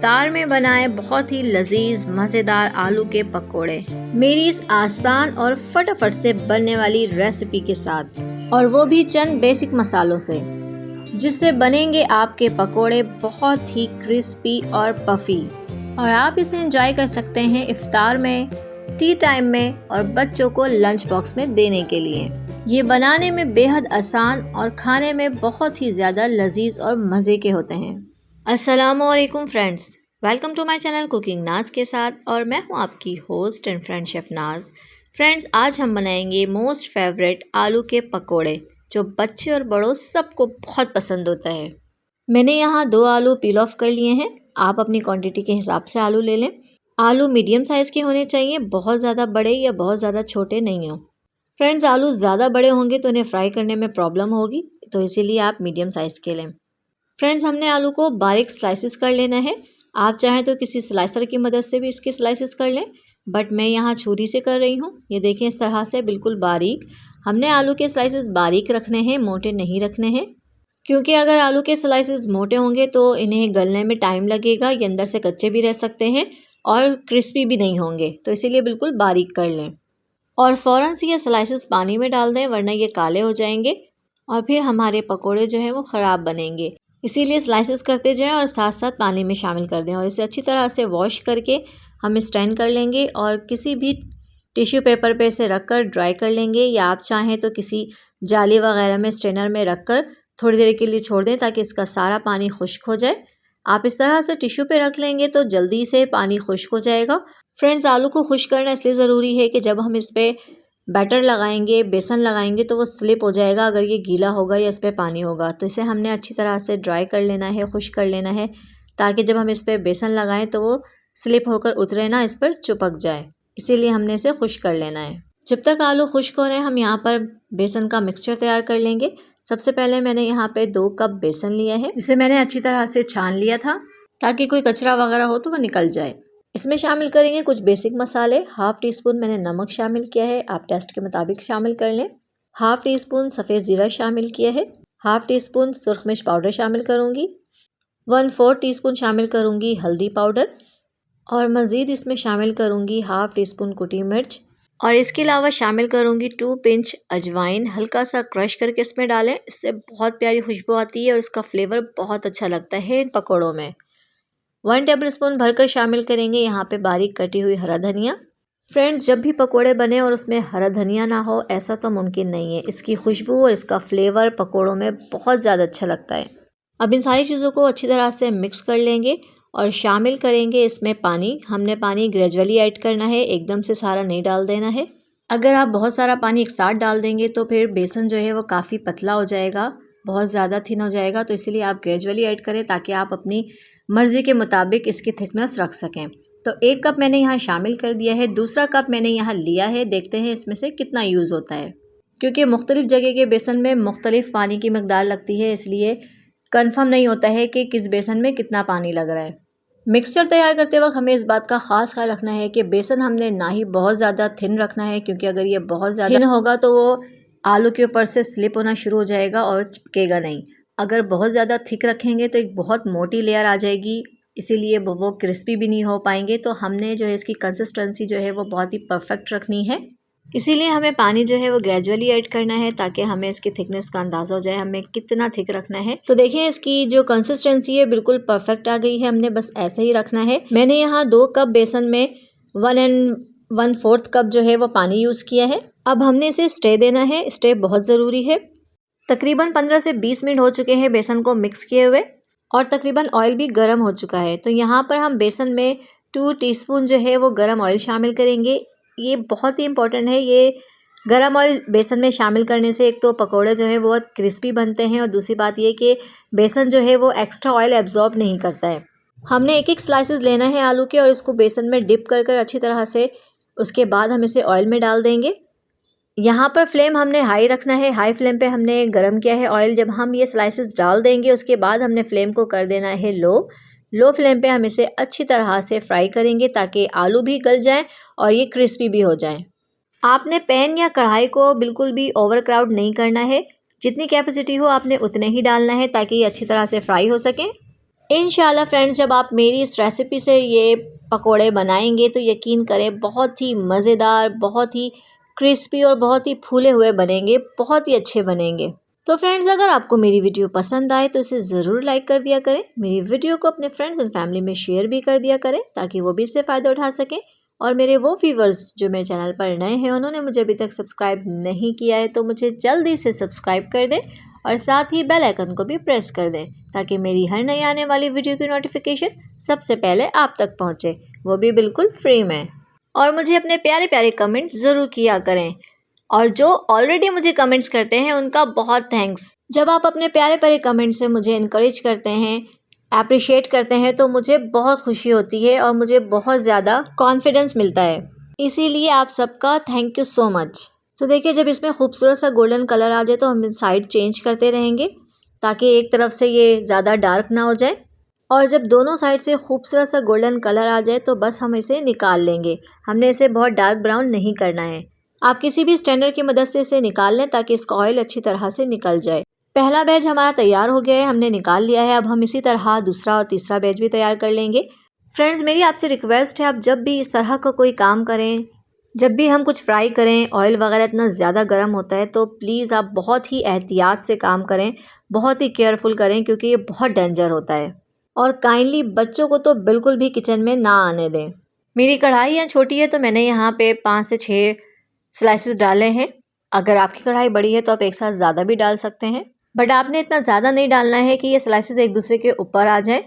इफ्तार में बनाएं बहुत ही लजीज मज़ेदार आलू के पकोड़े मेरी इस आसान और फटाफट से बनने वाली रेसिपी के साथ, और वो भी चंद बेसिक मसालों से, जिससे बनेंगे आपके पकोड़े बहुत ही क्रिस्पी और पफी। और आप इसे एंजॉय कर सकते हैं इफ्तार में, टी टाइम में और बच्चों को लंच बॉक्स में देने के लिए। ये बनाने में बेहद आसान और खाने में बहुत ही ज़्यादा लजीज और मज़े के होते हैं। अस्सलामुअलैकुम friends, welcome to my channel cooking Naz के साथ, और मैं हूँ आपकी host and friend chef Naz. Friends, आज हम बनाएंगे मोस्ट फेवरेट आलू के पकोड़े, जो बच्चे और बड़ों सबको बहुत पसंद होता है। मैंने यहाँ 2 आलू पील ऑफ कर लिए हैं। आप अपनी क्वांटिटी के हिसाब से आलू ले लें। आलू मीडियम साइज़ के होने चाहिए, बहुत ज़्यादा बड़े या बहुत ज़्यादा छोटे नहीं हो। फ्रेंड्स, आलू ज़्यादा बड़े होंगे तो उन्हें फ्राई करने में प्रॉब्लम होगी, तो इसीलिए आप मीडियम साइज़ के लें। फ्रेंड्स, हमने आलू को बारीक स्लाइसिस कर लेना है। आप चाहें तो किसी स्लाइसर की मदद से भी इसके स्लाइसिस कर लें, बट मैं यहाँ छुरी से कर रही हूँ। ये देखें, इस तरह से बिल्कुल बारीक। हमने आलू के स्लाइसिस बारीक रखने हैं, मोटे नहीं रखने हैं, क्योंकि अगर आलू के स्लाइसिस मोटे होंगे तो इन्हें गलने में टाइम लगेगा, ये अंदर से कच्चे भी रह सकते हैं और क्रिस्पी भी नहीं होंगे, तो इसीलिए बिल्कुल बारीक कर लें। और फ़ौरन से ये स्लाइसिस पानी में डाल दें, वरना ये काले हो जाएंगे और फिर हमारे पकोड़े जो हैं वो ख़राब बनेंगे। इसीलिए स्लाइसेस करते जाएं और साथ साथ पानी में शामिल कर दें, और इसे अच्छी तरह से वॉश करके हम स्ट्रेन कर लेंगे और किसी भी टिश्यू पेपर पे इसे रख कर ड्राई कर लेंगे, या आप चाहें तो किसी जाली वगैरह में स्ट्रेनर में रख कर थोड़ी देर के लिए छोड़ दें ताकि इसका सारा पानी खुश्क हो जाए। आप इस तरह से टिश्यू पे रख लेंगे तो जल्दी से पानी खुश्क हो जाएगा। फ्रेंड्स, आलू को खुश्क करना इसलिए ज़रूरी है कि जब हम इस पर बैटर लगाएंगे, बेसन लगाएंगे, तो वो स्लिप हो जाएगा अगर ये गीला होगा या इस पर पानी होगा। तो इसे हमने अच्छी तरह से ड्राई कर लेना है, खुश्क कर लेना है, ताकि जब हम इस पर बेसन लगाएं तो वो स्लिप होकर उतरे ना, इस पर चिपक जाए। इसीलिए हमने इसे खुश्क कर लेना है। जब तक आलू खुश्क हो रहे हैं, हम यहाँ पर बेसन का मिक्सचर तैयार कर लेंगे। सबसे पहले मैंने यहाँ पे 2 कप बेसन लिया है। इसे मैंने अच्छी तरह से छान लिया था ताकि कोई कचरा वगैरह हो तो वो निकल जाए। इसमें शामिल करेंगे कुछ बेसिक मसाले। 1/2 टीस्पून मैंने नमक शामिल किया है, आप टेस्ट के मुताबिक शामिल कर लें। 1/2 टीस्पून सफ़ेद ज़ीरा शामिल किया है। 1/2 टीस्पून सुरख मिर्च पाउडर शामिल करूँगी। 1/4 टीस्पून शामिल करूँगी हल्दी पाउडर, और मज़ीद इसमें शामिल करूँगी 1/2 टीस्पून कुटी मिर्च, और इसके अलावा शामिल करूँगी 2 पिंच अजवाइन। हल्का सा क्रश करके इसमें डालें, इससे बहुत प्यारी खुशबू आती है और इसका फ्लेवर बहुत अच्छा लगता है इन पकौड़ों में। 1 टेबलस्पून भरकर शामिल करेंगे यहाँ पे बारीक कटी हुई हरा धनिया। फ्रेंड्स, जब भी पकोड़े बने और उसमें हरा धनिया ना हो, ऐसा तो मुमकिन नहीं है। इसकी खुशबू और इसका फ्लेवर पकोड़ों में बहुत ज़्यादा अच्छा लगता है। अब इन सारी चीज़ों को अच्छी तरह से मिक्स कर लेंगे और शामिल करेंगे इसमें पानी। हमने पानी ग्रेजुअली ऐड करना है, एकदम से सारा नहीं डाल देना है। अगर आप बहुत सारा पानी एक साथ डाल देंगे तो फिर बेसन जो है वो काफ़ी पतला हो जाएगा, बहुत ज़्यादा थिन हो जाएगा। तो इसीलिए आप ग्रेजुअली ऐड करें ताकि आप अपनी मर्ज़ी के मुताबिक इसकी थिकनेस रख सकें। तो 1 कप मैंने यहाँ शामिल कर दिया है। दूसरा कप मैंने यहाँ लिया है, देखते हैं इसमें से कितना यूज़ होता है, क्योंकि मुख्तलिफ़ जगह के बेसन में मुख्तलिफ़ पानी की मकदार लगती है, इसलिए कंफर्म नहीं होता है कि किस बेसन में कितना पानी लग रहा है। मिक्सचर तैयार करते वक्त हमें इस बात का ख़ास ख्याल रखना है कि बेसन हमने ना ही बहुत ज़्यादा थिन रखना है, क्योंकि अगर ये बहुत ज़्यादा थिन होगा तो वो आलू के ऊपर से स्लिप होना शुरू हो जाएगा और चिपकेगा नहीं। अगर बहुत ज़्यादा थिक रखेंगे तो एक बहुत मोटी लेयर आ जाएगी, इसीलिए वो क्रिस्पी भी नहीं हो पाएंगे। तो हमने जो है इसकी कंसिस्टेंसी जो है वो बहुत ही परफेक्ट रखनी है। इसीलिए हमें पानी जो है वो ग्रेजुअली ऐड करना है ताकि हमें इसकी थिकनेस का अंदाज़ा हो जाए हमें कितना थिक रखना है। तो देखिए, इसकी जो कंसिस्टेंसी है बिल्कुल परफेक्ट आ गई है। हमने बस ऐसे ही रखना है। मैंने यहाँ 2 कप बेसन में 1 1/4 कप जो है वो पानी यूज़ किया है। अब हमने इसे स्टे देना है। स्टे बहुत ज़रूरी है। तकरीबन 15 से 20 मिनट हो चुके हैं बेसन को मिक्स किए हुए, और तकरीबन ऑयल भी गर्म हो चुका है। तो यहाँ पर हम बेसन में 2 टीस्पून जो है वो गर्म ऑयल शामिल करेंगे। ये बहुत ही इम्पोर्टेंट है। ये गर्म ऑयल बेसन में शामिल करने से एक तो पकोड़े जो है बहुत क्रिस्पी बनते हैं, और दूसरी बात ये कि बेसन जो है वो एक्स्ट्रा ऑयल एब्जॉर्ब नहीं करता है। हमने एक स्लाइसेस लेना है आलू के, और इसको बेसन में डिप कर कर अच्छी तरह से, उसके बाद हम इसे ऑयल में डाल देंगे। यहाँ पर फ्लेम हमने हाई रखना है। हाई फ्लेम पे हमने गरम किया है ऑयल। जब हम ये स्लाइसेस डाल देंगे उसके बाद हमने फ्लेम को कर देना है लो फ्लेम पे हम इसे अच्छी तरह से फ्राई करेंगे ताकि आलू भी गल जाएं और ये क्रिस्पी भी हो जाएं। आपने पैन या कढ़ाई को बिल्कुल भी ओवर क्राउड नहीं करना है। जितनी कैपेसिटी हो आपने उतने ही डालना है ताकि ये अच्छी तरह से फ्राई हो सकें। इंशाल्लाह फ्रेंड्स, जब आप मेरी इस रेसिपी से ये पकोड़े बनाएंगे तो यकीन करें बहुत ही मज़ेदार, बहुत ही क्रिस्पी और बहुत ही फूले हुए बनेंगे, बहुत ही अच्छे बनेंगे। तो फ्रेंड्स, अगर आपको मेरी वीडियो पसंद आए तो इसे ज़रूर लाइक कर दिया करें। मेरी वीडियो को अपने फ्रेंड्स एंड फैमिली में शेयर भी कर दिया करें ताकि वो भी इससे फ़ायदा उठा सकें। और मेरे वो व्यूअर्स जो मेरे चैनल पर नए हैं, उन्होंने मुझे अभी तक सब्सक्राइब नहीं किया है तो मुझे जल्दी से सब्सक्राइब कर दें और साथ ही बेल आइकन को भी प्रेस कर दें ताकि मेरी हर नई आने वाली वीडियो की नोटिफिकेशन सबसे पहले आप तक पहुँचे, वो भी बिल्कुल फ्री में। और मुझे अपने प्यारे प्यारे कमेंट्स ज़रूर किया करें, और जो ऑलरेडी मुझे कमेंट्स करते हैं उनका बहुत थैंक्स। जब आप अपने प्यारे प्यारे कमेंट से मुझे इनकरेज करते हैं, अप्रिशिएट करते हैं तो मुझे बहुत खुशी होती है और मुझे बहुत ज़्यादा कॉन्फिडेंस मिलता है। इसीलिए आप सबका थैंक यू सो मच। तो देखिए, जब इसमें खूबसूरत सा गोल्डन कलर आ जाए तो हम साइड चेंज करते रहेंगे ताकि एक तरफ से ये ज़्यादा डार्क ना हो जाए। और जब दोनों साइड से खूबसूरत सा गोल्डन कलर आ जाए तो बस हम इसे निकाल लेंगे। हमने इसे बहुत डार्क ब्राउन नहीं करना है। आप किसी भी स्टैंडर की मदद से इसे निकाल लें ताकि इसका ऑयल अच्छी तरह से निकल जाए। पहला बैच हमारा तैयार हो गया है, हमने निकाल लिया है। अब हम इसी तरह दूसरा और तीसरा बैच भी तैयार कर लेंगे। फ्रेंड्स, मेरी आपसे रिक्वेस्ट है, आप जब भी इस तरह का कोई काम करें, जब भी हम कुछ फ्राई करें, ऑयल वगैरह इतना ज़्यादा गर्म होता है तो प्लीज़ आप बहुत ही एहतियात से काम करें, बहुत ही केयरफुल करें क्योंकि ये बहुत डेंजर होता है। और काइंडली बच्चों को तो बिल्कुल भी किचन में ना आने दें। मेरी कढ़ाई यहाँ छोटी है तो मैंने यहाँ पे 5 से 6 स्लाइसेस डाले हैं। अगर आपकी कढ़ाई बड़ी है तो आप एक साथ ज़्यादा भी डाल सकते हैं, बट आपने इतना ज़्यादा नहीं डालना है कि ये स्लाइसेस एक दूसरे के ऊपर आ जाएं।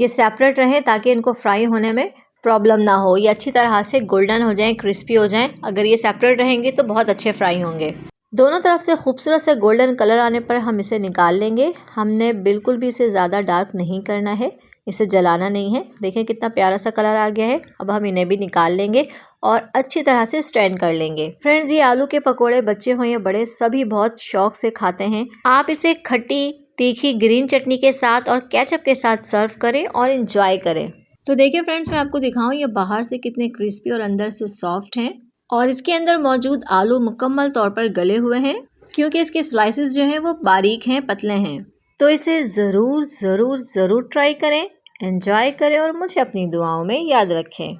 ये सेपरेट रहें ताकि इनको फ्राई होने में प्रॉब्लम ना हो, ये अच्छी तरह से गोल्डन हो जाएं, क्रिस्पी हो जाएं। अगर ये सेपरेट रहेंगे तो बहुत अच्छे फ्राई होंगे। दोनों तरफ से खूबसूरत से गोल्डन कलर आने पर हम इसे निकाल लेंगे। हमने बिल्कुल भी इसे ज़्यादा डार्क नहीं करना है, इसे जलाना नहीं है। देखें कितना प्यारा सा कलर आ गया है। अब हम इन्हें भी निकाल लेंगे और अच्छी तरह से स्ट्रेन कर लेंगे। फ्रेंड्स, ये आलू के पकोड़े बच्चे हों या बड़े, सभी बहुत शौक से खाते हैं। आप इसे खट्टी तीखी ग्रीन चटनी के साथ और केचप के साथ सर्व करें और इंजॉय करें। तो देखिए फ्रेंड्स, मैं आपको दिखाऊं ये बाहर से कितने क्रिस्पी और अंदर से सॉफ्ट हैं और इसके अंदर मौजूद आलू मुकम्मल तौर पर गले हुए हैं क्योंकि इसके स्लाइसेस जो हैं वो बारीक हैं, पतले हैं। तो इसे ज़रूर ज़रूर ज़रूर ट्राई करें, एंजॉय करें और मुझे अपनी दुआओं में याद रखें।